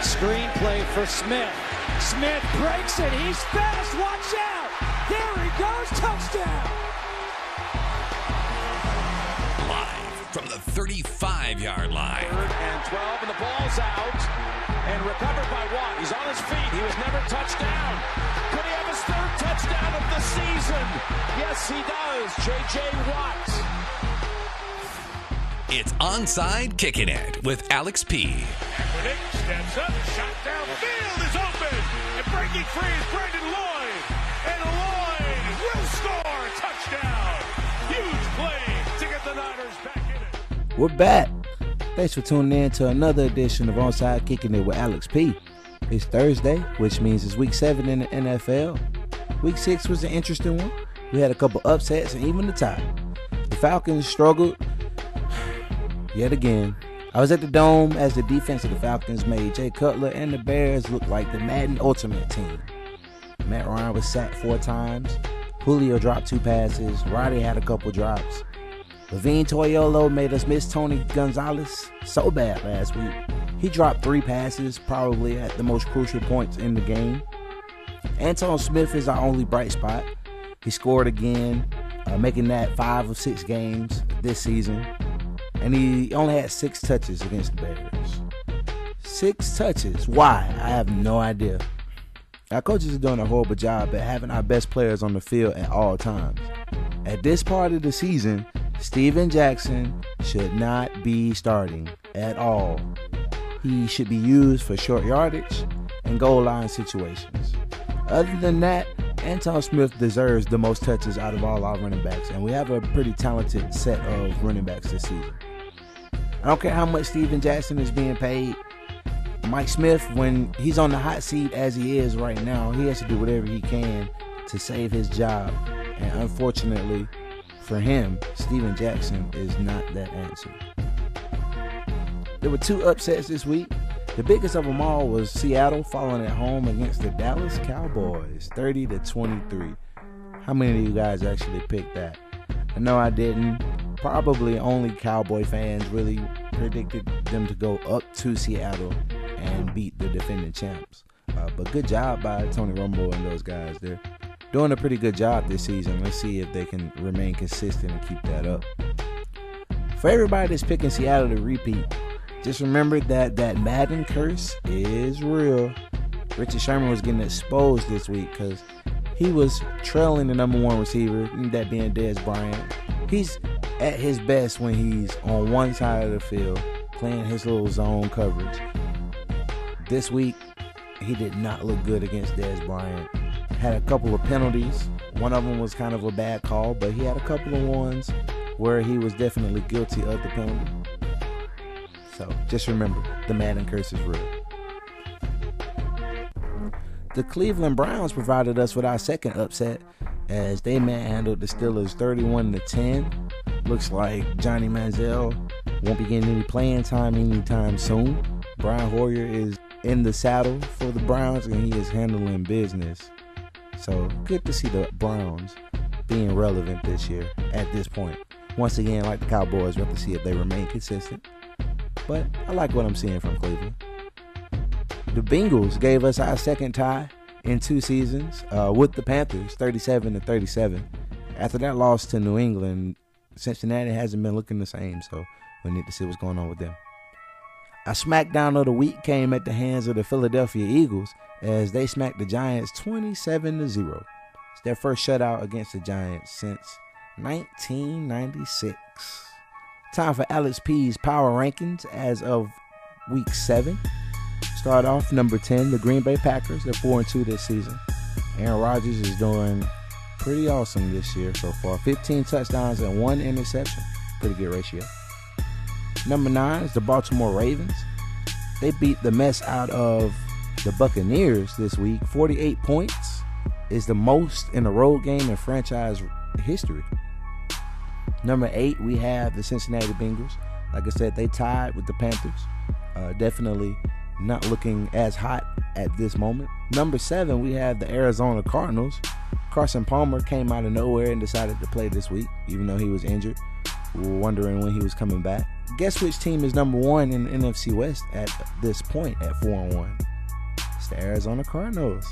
Screenplay for Smith. Smith breaks it. He's fast. Watch out. There he goes. Touchdown. Live from the 35-yard line. 3rd and 12, and the ball's out. And recovered by Watt. He's on his feet. He was never touched down. Could he have his 3rd touchdown of the season? Yes, he does. J.J. Watt. It's Onside Kickin' It with Alex P. Kaepernick steps up, shot downfield is open, and breaking free is Brandon Lloyd, and Lloyd will score, touchdown, huge play to get the Niners back in it. We're back. Thanks for tuning in to another edition of Onside Kickin' It with Alex P. It's Thursday, which means it's week 7 in the NFL. Week 6 was an interesting one. We had a couple upsets and even a tie. The Falcons struggled yet again. I was at the Dome as the defense of the Falcons made Jay Cutler and the Bears look like the Madden Ultimate Team. Matt Ryan was sacked 4 times. Julio dropped 2 passes. Roddy had a couple drops. Levine Toyolo made us miss Tony Gonzalez so bad last week. He dropped 3 passes, probably at the most crucial points in the game. Anton Smith is our only bright spot. He scored again, making that 5 of 6 games this season. And he only had 6 touches against the Bears. 6 touches. Why? I have no idea. Our coaches are doing a horrible job at having our best players on the field at all times. At this part of the season, Steven Jackson should not be starting at all. He should be used for short yardage and goal line situations. Other than that, Anton Smith deserves the most touches out of all our running backs, and we have a pretty talented set of running backs this season. I don't care how much Steven Jackson is being paid. Mike Smith, when he's on the hot seat as he is right now, he has to do whatever he can to save his job. And unfortunately for him, Steven Jackson is not that answer. There were 2 upsets this week. The biggest of them all was Seattle falling at home against the Dallas Cowboys, 30-23. How many of you guys actually picked that? I know I didn't. Probably only Cowboy fans really predicted them to go up to Seattle and beat the defending champs. But good job by Tony Romo and those guys. They're doing a pretty good job this season. Let's see if they can remain consistent and keep that up. For everybody that's picking Seattle to repeat, just remember that Madden curse is real. Richard Sherman was getting exposed this week because he was trailing the number 1 receiver, that being Dez Bryant. He's at his best when he's on one side of the field playing his little zone coverage. This week, he did not look good against Dez Bryant. Had a couple of penalties. One of them was kind of a bad call, but he had a couple of ones where he was definitely guilty of the penalty. So just remember, the Madden curse is real. The Cleveland Browns provided us with our second upset as they manhandled the Steelers 31-10. Looks like Johnny Manziel won't be getting any playing time anytime soon. Brian Hoyer is in the saddle for the Browns and he is handling business. So good to see the Browns being relevant this year at this point. Once again, like the Cowboys, we have to see if they remain consistent. But I like what I'm seeing from Cleveland. The Bengals gave us our second tie in 2 seasons with the Panthers, 37-37. After that loss to New England, Cincinnati hasn't been looking the same, so we need to see what's going on with them. Our SmackDown of the week came at the hands of the Philadelphia Eagles as they smacked the Giants 27-0. It's their first shutout against the Giants since 1996. Time for Alex P's Power Rankings as of Week 7. Start off number 10, the Green Bay Packers. They're 4-2 this season. Aaron Rodgers is doing pretty awesome this year so far. 15 touchdowns and 1 interception. Pretty good ratio. Number 9 is the Baltimore Ravens. They beat the mess out of the Buccaneers this week. 48 points is the most in a road game in franchise history. Number 8, we have the Cincinnati Bengals. Like I said, they tied with the Panthers. Definitely not looking as hot at this moment. Number 7, we have the Arizona Cardinals. Carson Palmer came out of nowhere and decided to play this week, even though he was injured. We were wondering when he was coming back. guess which team is number 1 in the NFC West at this point at 4-1? It's the Arizona Cardinals.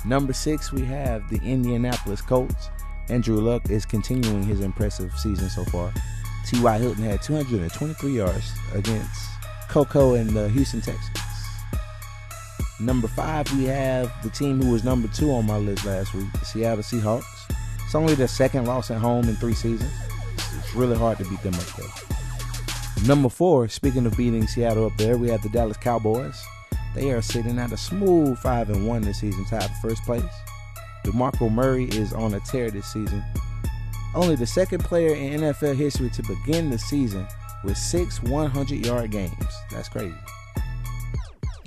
Number 6, we have the Indianapolis Colts. Andrew Luck is continuing his impressive season so far. T.Y. Hilton had 223 yards against Coco and the Houston Texans. Number 5, we have the team who was number 2 on my list last week, the Seattle Seahawks. It's only their second loss at home in 3 seasons. It's really hard to beat them up there. Number 4, speaking of beating Seattle up there, we have the Dallas Cowboys. They are sitting at a smooth 5-1 this season, tied for first place. DeMarco Murray is on a tear this season. Only the second player in NFL history to begin the season with 6 100-yard games. That's crazy.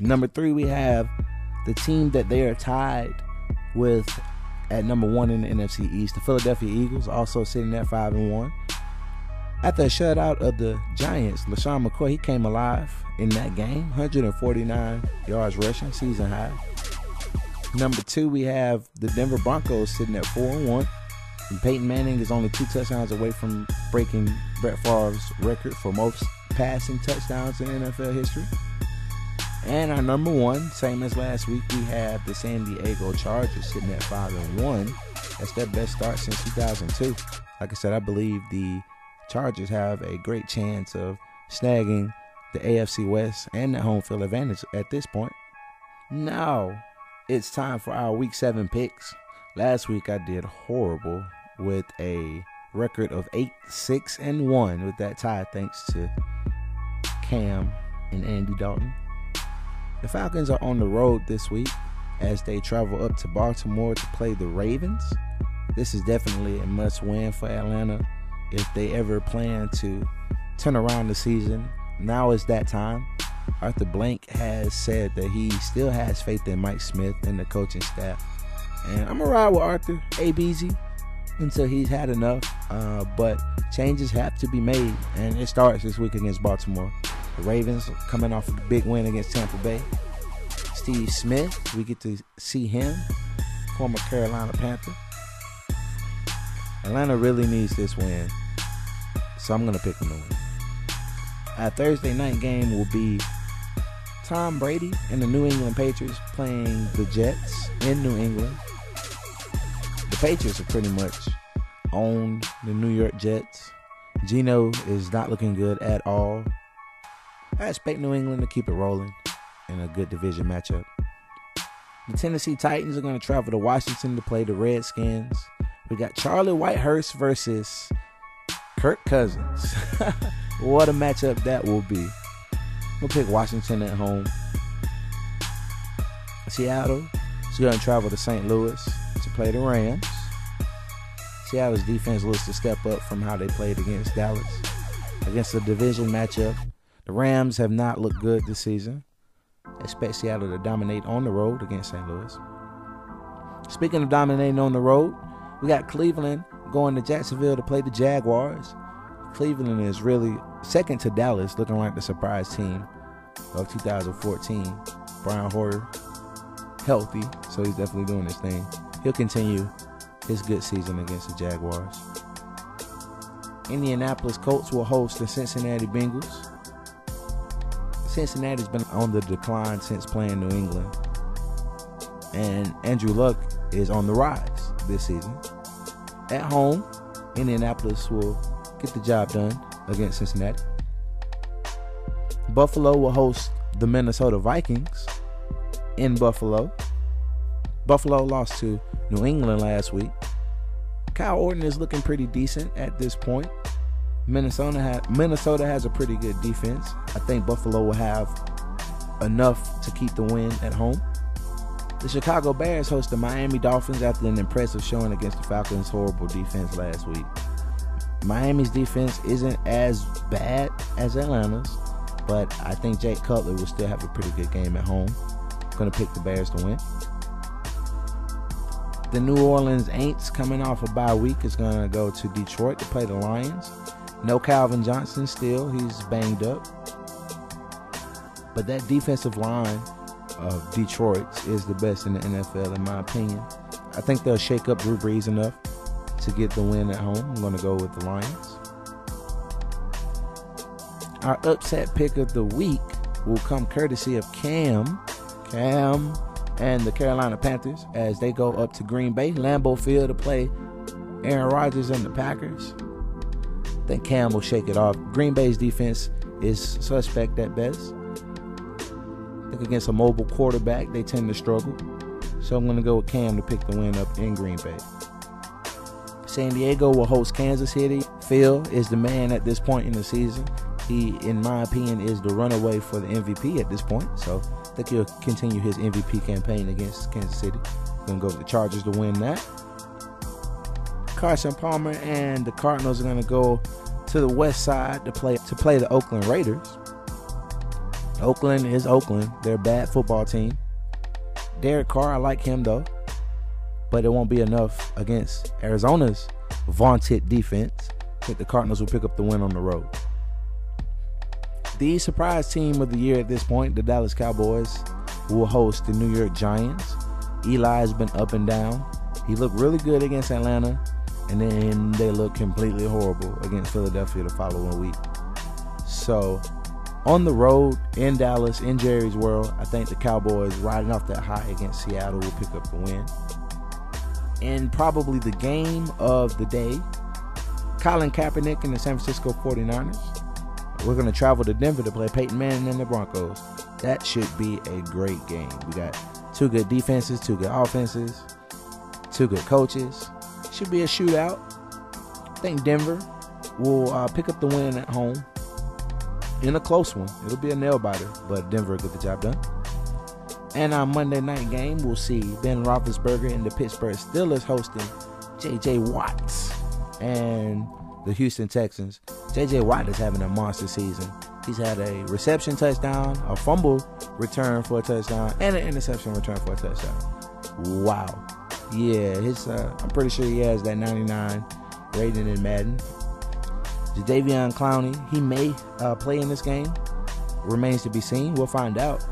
Number 3, we have the team that they are tied with at number 1 in the NFC East, the Philadelphia Eagles, also sitting at 5-1. After a shutout of the Giants, LaShawn McCoy, he came alive in that game, 149 yards rushing, season high. Number 2, we have the Denver Broncos sitting at 4-1. And Peyton Manning is only 2 touchdowns away from breaking Brett Favre's record for most passing touchdowns in NFL history. And our number 1, same as last week, we have the San Diego Chargers sitting at 5-1. That's their best start since 2002. Like I said, I believe the Chargers have a great chance of snagging the AFC West and the home field advantage at this point. Now, it's time for our Week 7 picks. Last week, I did horrible with a record of 8-6-1 with that tie, thanks to Cam and Andy Dalton. The Falcons are on the road this week as they travel up to Baltimore to play the Ravens. This is definitely a must-win for Atlanta if they ever plan to turn around the season. Now is that time. Arthur Blank has said that he still has faith in Mike Smith and the coaching staff. And I'm going to ride with Arthur ABZ until he's had enough. But changes have to be made, and it starts this week against Baltimore. The Ravens coming off a big win against Tampa Bay. Steve Smith, we get to see him, former Carolina Panther. Atlanta really needs this win, so I'm going to pick them to win. Our Thursday night game will be Tom Brady and the New England Patriots playing the Jets in New England. The Patriots are pretty much owned the New York Jets. Geno is not looking good at all. I expect New England to keep it rolling in a good division matchup. The Tennessee Titans are going to travel to Washington to play the Redskins. We got Charlie Whitehurst versus Kirk Cousins. What a matchup that will be. We'll pick Washington at home. Seattle is going to travel to St. Louis to play the Rams. Seattle's defense looks to step up from how they played against Dallas. Against the division matchup, the Rams have not looked good this season. Expect Seattle to dominate on the road against St. Louis. Speaking of dominating on the road, we got Cleveland going to Jacksonville to play the Jaguars. Cleveland is really second to Dallas, looking like the surprise team of 2014. Brian Hoyer, healthy, so he's definitely doing his thing. He'll continue his good season against the Jaguars. Indianapolis Colts will host the Cincinnati Bengals. Cincinnati's been on the decline since playing New England, and Andrew Luck is on the rise this season. At home, Indianapolis will get the job done against Cincinnati. Buffalo will host the Minnesota Vikings in Buffalo. Buffalo lost to New England last week. Kyle Orton is looking pretty decent at this point. Minnesota has a pretty good defense. I think Buffalo will have enough to keep the win at home. The Chicago Bears host the Miami Dolphins after an impressive showing against the Falcons' horrible defense last week. Miami's defense isn't as bad as Atlanta's, but I think Jake Cutler will still have a pretty good game at home. I'm going to pick the Bears to win. The New Orleans Aints, coming off a bye week, is going to go to Detroit to play the Lions. No Calvin Johnson still. He's banged up. But that defensive line of Detroit is the best in the NFL, in my opinion. I think they'll shake up Drew Brees enough to get the win at home. I'm going to go with the Lions. Our upset pick of the week will come courtesy of Cam and the Carolina Panthers as they go up to Green Bay, Lambeau Field, to play Aaron Rodgers and the Packers. I think Cam will shake it off. Green Bay's defense is suspect at best. I think against a mobile quarterback, they tend to struggle. So I'm going to go with Cam to pick the win up in Green Bay. San Diego will host Kansas City. Phil is the man at this point in the season. He, in my opinion, is the runaway for the MVP at this point. So I think he'll continue his MVP campaign against Kansas City. Going to go with the Chargers to win that. Carson Palmer and the Cardinals are going to go to the west side to play the Oakland Raiders. Oakland is Oakland. They're a bad football team. Derek Carr, I like him though, but it won't be enough against Arizona's vaunted defense. I think the Cardinals will pick up the win on the road. The surprise team of the year at this point, the Dallas Cowboys, will host the New York Giants. Eli's been up and down. He looked really good against Atlanta, and then they looked completely horrible against Philadelphia the following week. So, on the road in Dallas, in Jerry's World, I think the Cowboys, riding off that high against Seattle, will pick up the win. And probably the game of the day, Colin Kaepernick and the San Francisco 49ers. We're going to travel to Denver to play Peyton Manning and the Broncos. That should be a great game. We got two good defenses, two good offenses, two good coaches. Should be a shootout. I think Denver will pick up the win at home in a close one. It'll be a nail-biter, but Denver will get the job done. And our Monday night game, we'll see Ben Roethlisberger and the Pittsburgh Steelers hosting J.J. Watts and the Houston Texans. J.J. Watt is having a monster season. He's had a reception touchdown, a fumble return for a touchdown, and an interception return for a touchdown. Wow. Yeah, I'm pretty sure he has that 99 rating in Madden. Jadeveon Clowney, he may play in this game. Remains to be seen. We'll find out.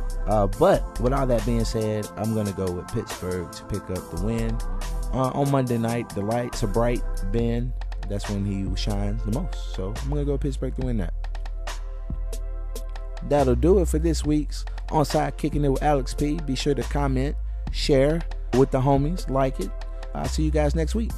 But with all that being said, I'm going to go with Pittsburgh to pick up the win. On Monday night, the lights are bright. Ben, that's when he shines the most. So I'm going to go with Pittsburgh to win that. That'll do it for this week's Onside Kicking It with Alex P. Be sure to comment, share with the homies, like it. I'll see you guys next week.